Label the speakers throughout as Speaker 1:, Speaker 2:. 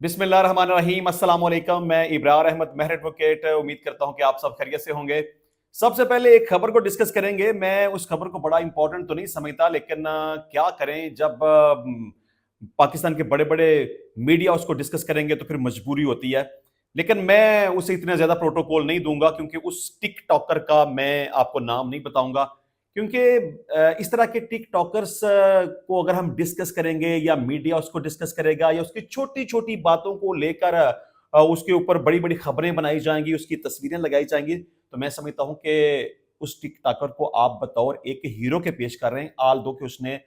Speaker 1: बिस्मिल्लाहिर्रहमानिर्रहीम अस्सलाम वालेकुम। मैं इब्रार अहमद मेहर एडवोकेट उम्मीद करता हूं कि आप सब खैरियत से होंगे। सबसे पहले एक खबर को डिस्कस करेंगे। मैं उस खबर को बड़ा इंपॉर्टेंट तो नहीं समझता, लेकिन क्या करें, जब पाकिस्तान के बड़े बड़े मीडिया उसको डिस्कस करेंगे तो फिर मजबूरी होती है। लेकिन मैं उसे इतना ज्यादा प्रोटोकॉल नहीं दूंगा, क्योंकि उस टिक टॉकर का मैं आपको नाम नहीं बताऊंगा, क्योंकि इस तरह के टिक टॉकर्स को अगर हम डिस्कस करेंगे या मीडिया उसको डिस्कस करेगा या उसकी छोटी छोटी बातों को लेकर उसके ऊपर बड़ी बड़ी खबरें बनाई जाएंगी, उसकी तस्वीरें लगाई जाएंगी, तो मैं समझता हूं कि उस टिक टॉकर को आप बतौर एक हीरो के पेश कर रहे हैं, आल दो कि उसने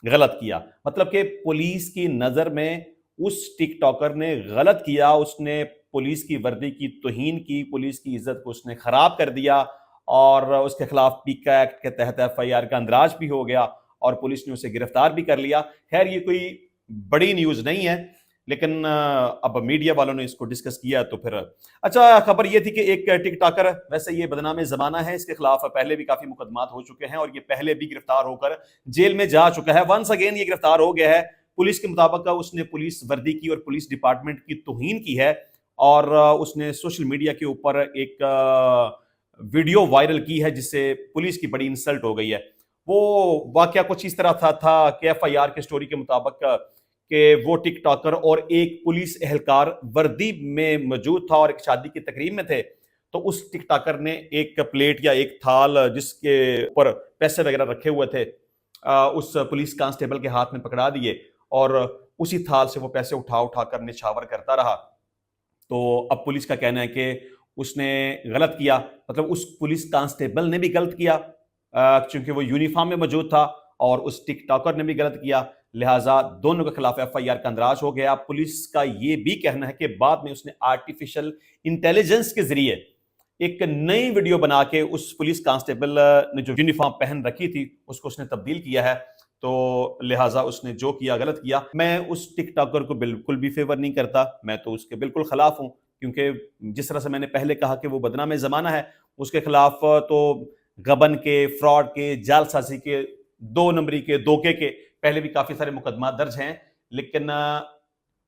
Speaker 1: गलत किया। मतलब कि पुलिस की नजर में उस टिक टॉकर ने गलत किया, उसने पुलिस की वर्दी की तौहीन की, पुलिस की इज्जत को उसने खराब कर दिया और उसके खिलाफ पीका एक्ट के तहत एफआईआर का अंदराज भी हो गया और पुलिस ने उसे गिरफ्तार भी कर लिया। खैर, ये कोई बड़ी न्यूज नहीं है, लेकिन अब मीडिया वालों ने इसको डिस्कस किया तो फिर अच्छा। खबर ये थी कि एक टिकटॉकर, वैसे ये बदनाम जमाना है, इसके खिलाफ पहले भी काफी मुकदमात हो चुके हैं और ये पहले भी गिरफ्तार होकर जेल में जा चुका है। वंस अगेन ये गिरफ्तार हो गया है। पुलिस के मुताबिक उसने पुलिस वर्दी की और पुलिस डिपार्टमेंट की तौहीन की है और उसने सोशल मीडिया के ऊपर एक वीडियो वायरल की है जिससे पुलिस की बड़ी इंसल्ट हो गई है। वो वाकया कुछ इस तरह था कि एफआईआर के स्टोरी के मुताबिक कि वो टिकटॉकर और एक पुलिस एहलकार वर्दी में मौजूद था और एक शादी की तकरीब में थे। तो उस टिकटॉकर ने एक प्लेट या एक थाल जिसके ऊपर पैसे वगैरह रखे हुए थे उस पुलिस कांस्टेबल के हाथ में पकड़ा दिए और उसी थाल से वो पैसे उठा उठा कर निछावर करता रहा। तो अब पुलिस का कहना है कि उसने गलत किया, मतलब उस पुलिस कांस्टेबल ने भी गलत किया क्योंकि वो यूनिफॉर्म में मौजूद था, और उस टिकटॉकर ने भी गलत किया, लिहाजा दोनों के खिलाफ एफआईआर का अंदराज हो गया। पुलिस का ये भी कहना है कि बाद में उसने आर्टिफिशियल इंटेलिजेंस के जरिए एक नई वीडियो बना के उस पुलिस कांस्टेबल ने जो यूनिफॉर्म पहन रखी थी उसको उसने तब्दील किया है। तो लिहाजा उसने जो किया गलत किया। मैं उस टिकटॉकर को बिल्कुल भी फेवर नहीं करता, मैं तो उसके बिल्कुल खिलाफ हूं, क्योंकि जिस तरह से मैंने पहले कहा कि वो बदनाम जमाना है, उसके खिलाफ तो गबन के, फ्रॉड के, जालसाजी के, दो नंबरी के, धोखे के पहले भी काफी सारे मुकदमा दर्ज हैं। लेकिन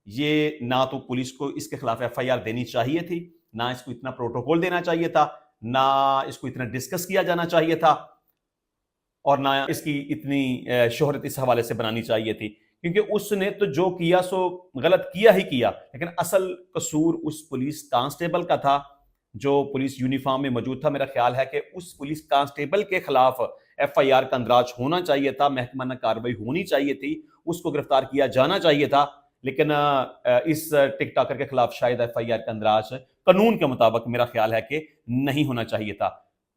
Speaker 1: ये ना तो पुलिस को इसके खिलाफ एफआईआर देनी चाहिए थी, ना इसको इतना प्रोटोकॉल देना चाहिए था, ना इसको इतना डिस्कस किया जाना चाहिए था, और ना इसकी इतनी शोहरत इस हवाले से बनानी चाहिए थी, क्योंकि उसने तो जो किया सो गलत किया ही किया। लेकिन असल कसूर उस पुलिस कांस्टेबल का था जो पुलिस यूनिफॉर्म में मौजूद था। मेरा ख्याल है कि उस पुलिस कांस्टेबल के खिलाफ एफआईआर का अंदराज होना चाहिए था, महकमाना कार्रवाई होनी चाहिए थी, उसको गिरफ्तार किया जाना चाहिए था। लेकिन इस टिकटॉकर के खिलाफ शायद एफआईआर का अंदराज कानून के मुताबिक मेरा ख्याल है कि नहीं होना चाहिए था।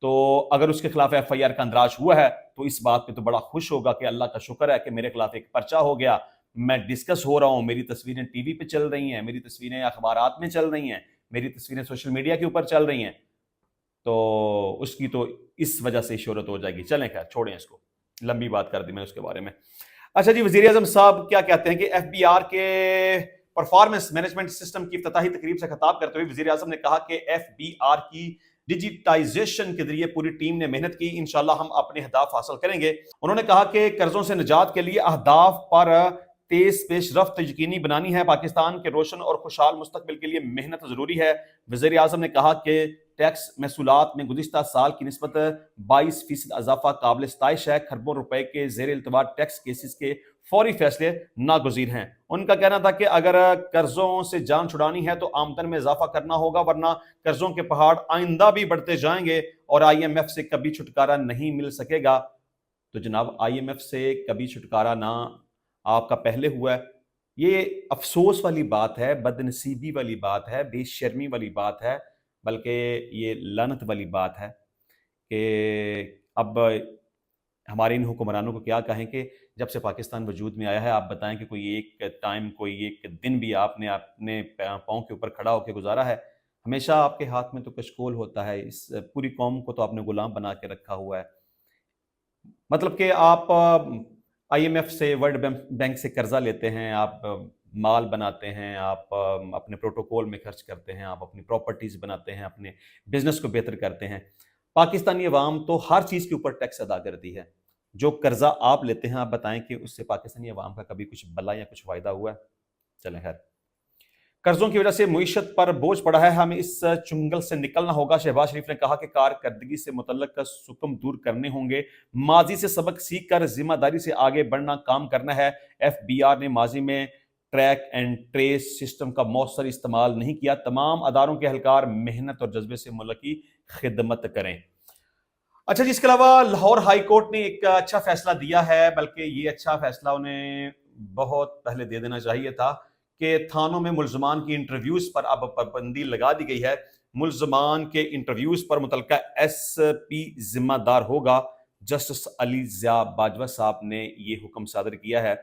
Speaker 1: तो अगर उसके खिलाफ एफआईआर का अंदराज हुआ है तो इस बात पे तो बड़ा खुश होगा कि अल्लाह का शुक्र है कि मेरे खिलाफ एक पर्चा हो गया, मैं डिस्कस हो रहा हूं, मेरी तस्वीरें टीवी पे चल रही हैं, मेरी तस्वीरें अखबारात में चल रही हैं, मेरी तस्वीरें सोशल मीडिया के ऊपर चल रही हैं, तो उसकी तो इस वजह से शोहरत हो जाएगी। चलें, खैर छोड़ें इसको, लंबी बात कर दी मैंने उसके बारे में। अच्छा जी, वजीर आजम साहब क्या कहते हैं कि एफबीआर के परफॉर्मेंस मैनेजमेंट सिस्टम की इफ्तिताही तकरीब से खिताब करते हुए वजीर आजम ने कहा कि एफबीआर की डिजिटाइजेशन के जरिए पूरी टीम ने मेहनत की, इंशाल्लाह हम अपने अहदाफ हासिल करेंगे। उन्होंने कहा कि कर्जों से निजात के लिए अहदाफ पर तेज पेशरफ्त यकीनी बनानी है। पाकिस्तान के रोशन और खुशहाल मुस्तकबिल के लिए मेहनत जरूरी है। वज़ीर आज़म ने कहा कि टैक्स महसूलात में गुज़िश्ता साल की निस्बत 22% इजाफा काबिल सताइश है। खरबों रुपए के जेर इल्तवा टैक्स केसेस के फौरी फैसले नागुज़ीर हैं। उनका कहना था कि अगर कर्जों से जान छुड़ानी है तो आमदन में इजाफा करना होगा, वरना कर्जों के पहाड़ आइंदा भी बढ़ते जाएंगे और आईएमएफ से कभी छुटकारा नहीं मिल सकेगा। तो जनाब, आईएमएफ से कभी छुटकारा ना आपका पहले हुआ है, ये अफसोस वाली बात है, बदनसीबी वाली बात है, बेशर्मी वाली बात है, बल्कि ये लानत वाली बात है कि अब हमारे इन हुक्मरानों को क्या कहें कि जब से पाकिस्तान वजूद में आया है, आप बताएं कि कोई एक टाइम, कोई एक दिन भी आपने अपने पाँव के ऊपर खड़ा होकर गुजारा है? हमेशा आपके हाथ में तो कशकोल होता है, इस पूरी कौम को तो आपने गुलाम बना के रखा हुआ है। मतलब कि आप आईएमएफ से, वर्ल्ड बैंक से कर्जा लेते हैं, आप माल बनाते हैं, आप अपने प्रोटोकॉल में खर्च करते हैं, आप अपनी प्रॉपर्टीज बनाते हैं, अपने बिजनेस को बेहतर करते हैं। पाकिस्तानी अवाम तो हर चीज़ के ऊपर टैक्स अदा करती है। जो कर्जा आप लेते हैं, आप बताएं कि उससे पाकिस्तानी अवाम का कभी कुछ भला या कुछ फायदा हुआ है? चलें, खैर। कर्जों की वजह से मुईशत पर बोझ पड़ा है, हमें इस चुंगल से निकलना होगा। शहबाज शरीफ ने कहा कि कारकर्दगी से मुतल्लक सुकम दूर करने होंगे, माजी से सबक सीख कर जिम्मेदारी से आगे बढ़ना काम करना है। FBR ने माजी में ट्रैक एंड ट्रेस सिस्टम का मौसर इस्तेमाल नहीं किया। तमाम अदारों के एहलकार मेहनत और जज्बे से मुल्क की खिदमत करें। अच्छा जी, इसके अलावा लाहौर हाई कोर्ट ने एक अच्छा फैसला दिया है, बल्कि ये अच्छा फैसला उन्हें बहुत पहले दे देना चाहिए था कि थानों में मुल्जमान की इंटरव्यूज पर अब पाबंदी लगा दी गई है। मुल्जमान के इंटरव्यूज पर मुतल्लिका SP जिम्मेदार होगा। जस्टिस अली ज़िया बाजवा साहब ने ये हुक्म सादर किया है।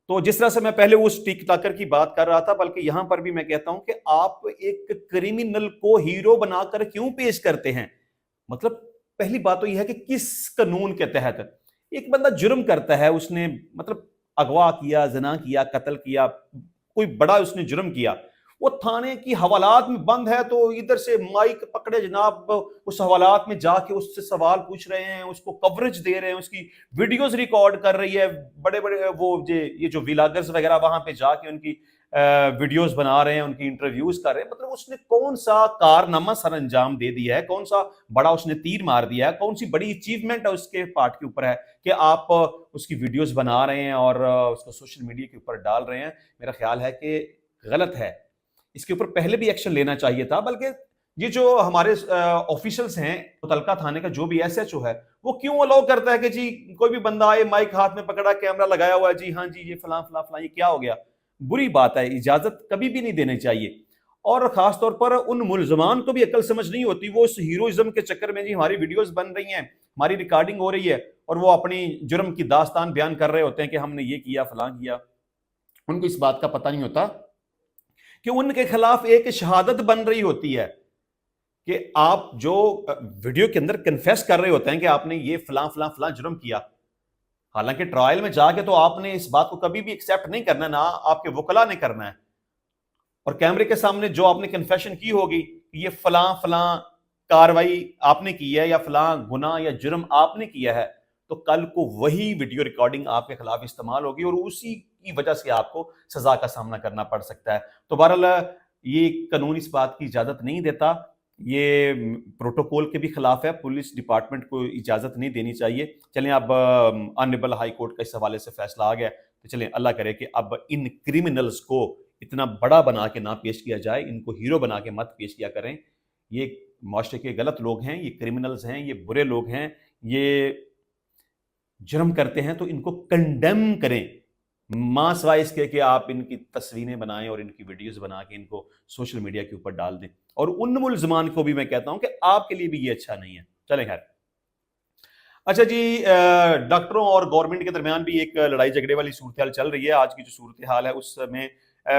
Speaker 1: तो जिस तरह से मैं पहले उस टिक टाकर की बात कर रहा था, बल्कि यहां पर भी मैं कहता हूं कि आप एक क्रिमिनल को हीरो बनाकर क्यों पेश करते हैं? मतलब पहली बात तो यह है कि किस कानून के तहत एक बंदा जुर्म करता है, उसने मतलब अगवा किया, ज़िना किया, कत्ल किया, कोई बड़ा उसने जुर्म किया, वो थाने की हवालात में बंद है, तो इधर से माइक पकड़े जनाब उस हवालात में जाके उससे सवाल पूछ रहे हैं, उसको कवरेज दे रहे हैं, उसकी वीडियोस रिकॉर्ड कर रही है, बड़े बड़े वो ये जो व्लॉगर्स वगैरह वहां पे जाके उनकी वीडियोस बना रहे हैं, उनकी इंटरव्यूज कर रहे हैं। मतलब उसने कौन सा कारनामा सर अंजाम दे दिया है, कौन सा बड़ा उसने तीर मार दिया है, कौन सी बड़ी अचीवमेंट है उसके पार्ट के ऊपर है कि आप उसकी वीडियोस बना रहे हैं और उसको सोशल मीडिया के ऊपर डाल रहे हैं? मेरा ख्याल है कि गलत है, इसके ऊपर पहले भी एक्शन लेना चाहिए था। बल्कि ये जो हमारे ऑफिशियल्स हैं, मुतलका थाने का जो भी SHO है, वो क्यों अलाउ करता है कि जी कोई भी बंदा आए, माइक हाथ में पकड़ा, कैमरा लगाया हुआ है, जी हाँ जी ये फलां फलां फलां, ये क्या हो गया? बुरी बात है, इजाजत कभी भी नहीं देनी चाहिए। और खास तौर पर उन मुल्जमान को भी अकल समझ नहीं होती, वो उस हीरोइज्म के चक्कर में जी हमारी वीडियोस बन रही हैं, हमारी रिकॉर्डिंग हो रही है, और वो अपनी जुर्म की दास्तान बयान कर रहे होते हैं कि हमने ये किया, फलां किया। उनको इस बात का पता नहीं होता कि उनके खिलाफ एक शहादत बन रही होती है कि आप जो वीडियो के अंदर कन्फेस कर रहे होते हैं कि आपने ये फलां फलां फलां जुर्म किया। हालांकि ट्रायल में जाके तो आपने इस बात को कभी भी एक्सेप्ट नहीं करना, ना आपके वकला ने करना है, और कैमरे के सामने जो आपने कन्फेशन की होगी कि ये फलां फलां कार्रवाई आपने की है या फलां गुनाह या जुर्म आपने किया है, तो कल को वही वीडियो रिकॉर्डिंग आपके खिलाफ इस्तेमाल होगी और उसी की वजह से आपको सजा का सामना करना पड़ सकता है। तो बहरहाल ये कानून इस बात की इजाजत नहीं देता, ये प्रोटोकॉल के भी खिलाफ है, पुलिस डिपार्टमेंट को इजाजत नहीं देनी चाहिए। चलें, अब ऑनरेबल हाई कोर्ट का इस हवाले से फैसला आ गया, तो चलें अल्लाह करे कि अब इन क्रिमिनल्स को इतना बड़ा बना के ना पेश किया जाए, इनको हीरो बना के मत पेश किया करें। ये माशरे के गलत लोग हैं, ये क्रिमिनल्स हैं, ये बुरे लोग हैं, ये जुर्म करते हैं, तो इनको कंडेम करें, मां सिवाय इसके कि आप इनकी तस्वीरें बनाएं और इनकी वीडियोस बना के इनको सोशल मीडिया के ऊपर डाल दें। और उन मुल्जमान को भी मैं कहता हूं कि आपके लिए भी ये अच्छा नहीं है। चलें खैर। अच्छा जी, डॉक्टरों और गवर्नमेंट के दरमियान भी एक लड़ाई झगड़े वाली सूरत हाल चल रही है। आज की जो सूरत हाल है उसमें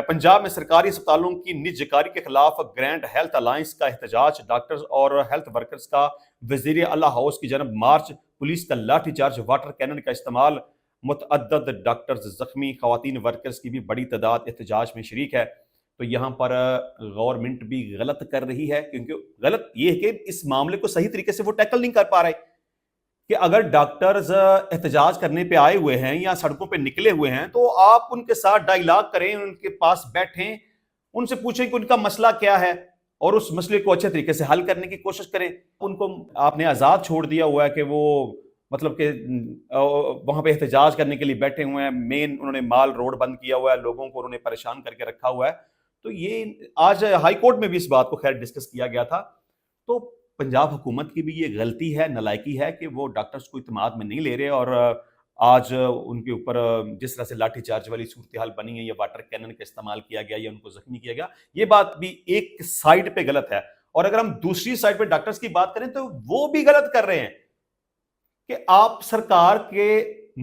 Speaker 1: पंजाब में सरकारी अस्पतालों की निजकारी के खिलाफ ग्रैंड हेल्थ अलायंस का एहतजाज, डॉक्टर्स और हेल्थ वर्कर्स का वजीर अला हाउस की जानब मार्च, पुलिस का लाठीचार्ज, वाटर कैनन का इस्तेमाल, मुतअद्दद डॉक्टर्स जख्मी, खवातीन वर्कर्स की भी बड़ी तादाद एहतजाज में शरीक है। तो यहाँ पर गवर्नमेंट भी गलत कर रही है, क्योंकि गलत ये है कि इस मामले को सही तरीके से वो टैकल नहीं कर पा रहे कि अगर डॉक्टर्स एहतजाज करने पे आए हुए हैं या सड़कों पे निकले हुए हैं, तो आप उनके साथ डायलॉग करें, उनके पास बैठें, उनसे पूछें कि उनका मसला क्या है और उस मसले को अच्छे तरीके से हल करने की कोशिश करें। उनको आपने आज़ाद छोड़ दिया हुआ है कि वो मतलब कि वहां पे एहतजाज करने के लिए बैठे हुए हैं। मेन उन्होंने माल रोड बंद किया हुआ है, लोगों को उन्होंने परेशान करके रखा हुआ है। तो ये आज हाई कोर्ट में भी इस बात को खैर डिस्कस किया गया था। तो पंजाब हुकूमत की भी ये गलती है, नालायकी है कि वो डॉक्टर्स को इत्मीनान में नहीं ले रहे, और आज उनके ऊपर जिस तरह से लाठीचार्ज वाली सूरत हाल बनी है, या वाटर कैनन का इस्तेमाल किया गया या उनको जख्मी किया गया, ये बात भी एक साइड पे गलत है। और अगर हम दूसरी साइड पे डॉक्टर्स की बात करें तो वो भी गलत कर रहे हैं कि आप सरकार के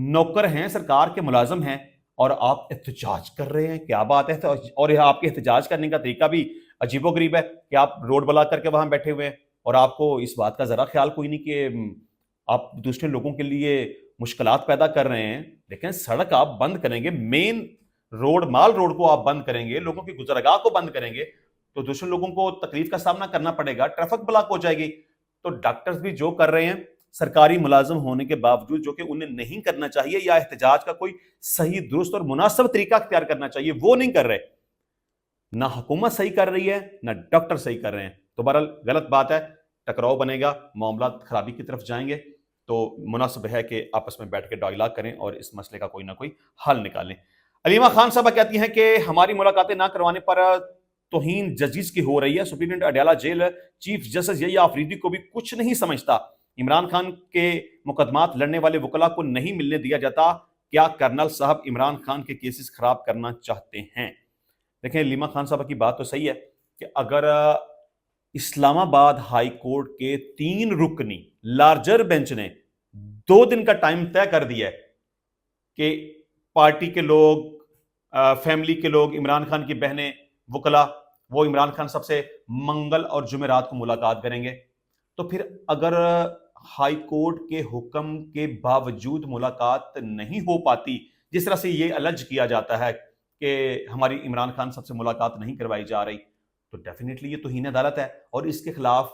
Speaker 1: नौकर हैं, सरकार के मुलाजिम हैं और आप एहतजाज कर रहे हैं। क्या बात है? और यह आपके एहतजाज करने का तरीका भी अजीबोगरीब है कि आप रोड बना करके वहां बैठे हुए हैं और आपको इस बात का जरा ख्याल कोई नहीं कि आप दूसरे लोगों के लिए मुश्किलात पैदा कर रहे हैं। लेकिन सड़क आप बंद करेंगे, मेन रोड, माल रोड को आप बंद करेंगे, लोगों की गुजरगाह को बंद करेंगे, तो दूसरे लोगों को तकलीफ का सामना करना पड़ेगा, ट्रैफिक ब्लॉक हो जाएगी। तो डॉक्टर्स भी जो कर रहे हैं सरकारी मुलाजिम होने के बावजूद, जो कि उन्हें नहीं करना चाहिए, या एहतजाज का कोई सही दुरुस्त और मुनासिब तरीका अख्तियार करना चाहिए, वो नहीं कर रहे। نہ حکومت صحیح کر رہی ہے نہ ڈاکٹر صحیح کر رہے ہیں. تو بہرحال غلط بات ہے, ٹکراؤ بنے گا, معاملات خرابی کی طرف جائیں گے. تو مناسب ہے کہ آپس میں بیٹھ کے ڈائلاگ کریں اور اس مسئلے کا کوئی نہ کوئی حل نکالیں. علیمہ خان صاحبہ کہتی ہیں کہ ہماری ملاقاتیں نہ کروانے پر توہین ججز کی ہو رہی ہے. Superintendent Adiala jail chief justice Yahya Afridi کو بھی کچھ نہیں سمجھتا. عمران خان کے مقدمات لڑنے والے وکلاء کو نہیں ملنے دیا جاتا. کیا کرنل صاحب عمران خان کے کیسز خراب کرنا چاہتے ہیں؟ دیکھیں علیمہ خان صاحبہ کی بات تو صحیح ہے کہ اگر اسلام آباد ہائی کورٹ کے 3 رکنی لارجر بینچ نے 2 دن کا ٹائم طے کر دیا ہے کہ پارٹی کے لوگ, فیملی کے لوگ, عمران خان کی بہنیں, وکلاء, وہ عمران خان صاحب سے منگل اور جمعرات کو ملاقات کریں گے, تو پھر اگر ہائی کورٹ کے حکم کے باوجود ملاقات نہیں ہو پاتی, جس طرح سے یہ الج کیا جاتا ہے کہ ہماری عمران خان صاحب سے ملاقات نہیں کروائی جا رہی, تو ڈیفینیٹلی یہ توہین عدالت ہے اور اس کے خلاف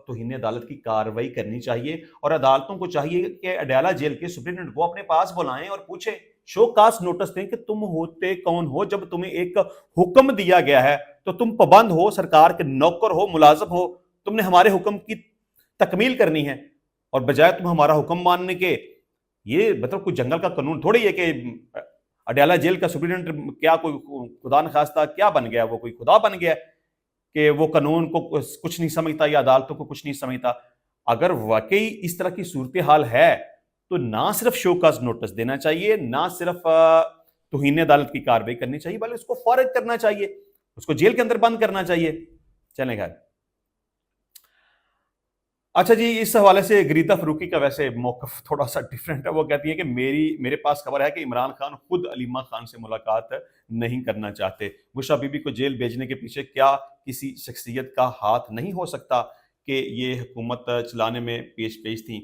Speaker 1: توہین عدالت کی کارروائی کرنی چاہیے. اور عدالتوں کو چاہیے کہ اڈیالہ جیل کے سپرنٹینڈنٹ کو اپنے پاس بلائیں اور پوچھیں, شو کاس نوٹس دیں کہ تم ہوتے کون ہو. جب تمہیں ایک حکم دیا گیا ہے تو تم پابند ہو, سرکار کے نوکر ہو, ملازم ہو, تم نے ہمارے حکم کی تکمیل کرنی ہے. اور بجائے تم ہمارا حکم ماننے کے, یہ مطلب کوئی جنگل کا قانون تھوڑی ہے کہ اڈیالہ جیل کا سپرنٹینڈنٹ کیا کوئی خدا نخواستہ کیا بن گیا, وہ کوئی خدا بن گیا کہ وہ قانون کو کچھ نہیں سمجھتا یا عدالتوں کو کچھ نہیں سمجھتا. اگر واقعی اس طرح کی صورتحال ہے تو نہ صرف شو کاز نوٹس دینا چاہیے, نہ صرف توہین عدالت کی کارروائی کرنی چاہیے, بلکہ اس کو فارغ کرنا چاہیے, اس کو جیل کے اندر بند کرنا چاہیے. چلیں خیر. اچھا جی, اس حوالے سے گریتا فروقی کا ویسے موقف تھوڑا سا ڈیفرنٹ ہے. وہ کہتی ہے کہ میرے پاس خبر ہے کہ عمران خان خود علیمہ خان سے ملاقات نہیں کرنا چاہتے. بشرا بی بی کو جیل بھیجنے کے پیچھے کیا کسی شخصیت کا ہاتھ نہیں ہو سکتا کہ یہ حکومت چلانے میں پیش تھیں؟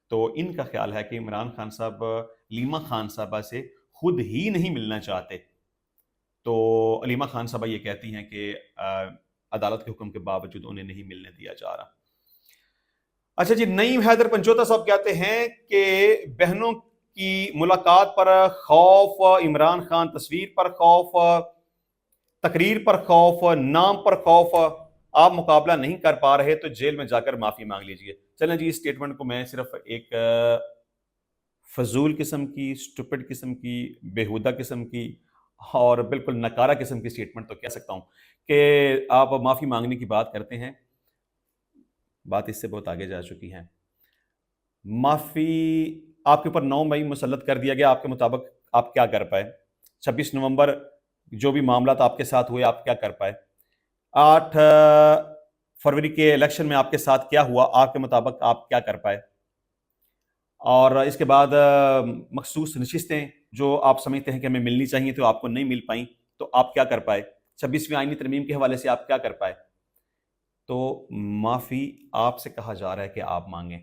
Speaker 1: تو ان کا خیال ہے کہ عمران خان صاحب علیمہ خان صاحبہ سے خود ہی نہیں ملنا چاہتے. تو علیمہ خان صاحبہ یہ کہتی ہیں کہ عدالت کے حکم کے باوجود انہیں نہیں ملنے دیا جا رہا. اچھا جی, نعیم حیدر پنجوتا صاحب کہتے ہیں کہ بہنوں کی ملاقات پر خوف, عمران خان تصویر پر خوف, تقریر پر خوف, نام پر خوف, آپ مقابلہ نہیں کر پا رہے تو جیل میں جا کر معافی مانگ لیجئے. چلیں جی, اس سٹیٹمنٹ کو میں صرف ایک فضول قسم کی, سٹوپڈ قسم کی, بیہودہ قسم کی اور بالکل نکارہ قسم کی سٹیٹمنٹ تو کہہ سکتا ہوں کہ آپ معافی مانگنے کی بات کرتے ہیں, بات اس سے بہت آگے جا چکی ہے. معافی آپ کے اوپر 9 مئی مسلط کر دیا گیا, آپ کے مطابق آپ کیا کر پائے؟ 26 نومبر جو بھی معاملات آپ کے ساتھ ہوئے آپ کیا کر پائے؟ 8 فروری کے الیکشن میں آپ کے ساتھ کیا ہوا, آپ کے مطابق آپ کیا کر پائے؟ اور اس کے بعد مخصوص نشستیں جو آپ سمجھتے ہیں کہ ہمیں ملنی چاہیے تو آپ کو نہیں مل پائیں, تو آپ کیا کر پائے؟ 26ویں آئینی ترمیم کے حوالے سے آپ کیا کر پائے؟ تو معافی آپ سے کہا جا رہا ہے کہ آپ مانگیں.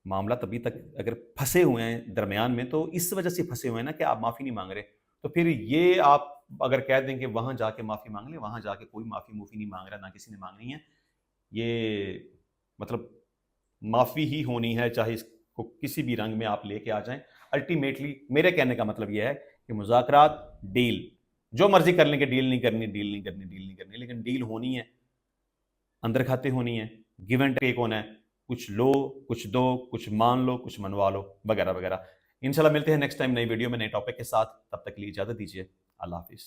Speaker 1: معاملات ابھی تک اگر پھنسے ہوئے ہیں درمیان میں تو اس وجہ سے پھنسے ہوئے ہیں نا کہ آپ معافی نہیں مانگ رہے. تو پھر یہ آپ اگر کہہ دیں کہ وہاں جا کے معافی مانگ لیں, وہاں جا کے کوئی معافی نہیں مانگ رہا, نہ کسی نے مانگنی ہے. یہ مطلب معافی ہی ہونی ہے, چاہے اس کو کسی بھی رنگ میں آپ لے کے آ جائیں. الٹیمیٹلی میرے کہنے کا مطلب یہ ہے کہ مذاکرات, ڈیل جو مرضی کر لیں کہ ڈیل نہیں کرنی, لیکن ڈیل ہونی ہے, اندر کھاتے ہونی ہے, گیو اینڈ ٹیک ہونا ہے, کچھ لو کچھ دو, کچھ مان لو کچھ منوا لو, وغیرہ وغیرہ. انشاءاللہ ملتے ہیں نیکسٹ ٹائم نئی ویڈیو میں نئے ٹاپک کے ساتھ. تب تک کے لیے اجازت دیجیے. اللہ حافظ.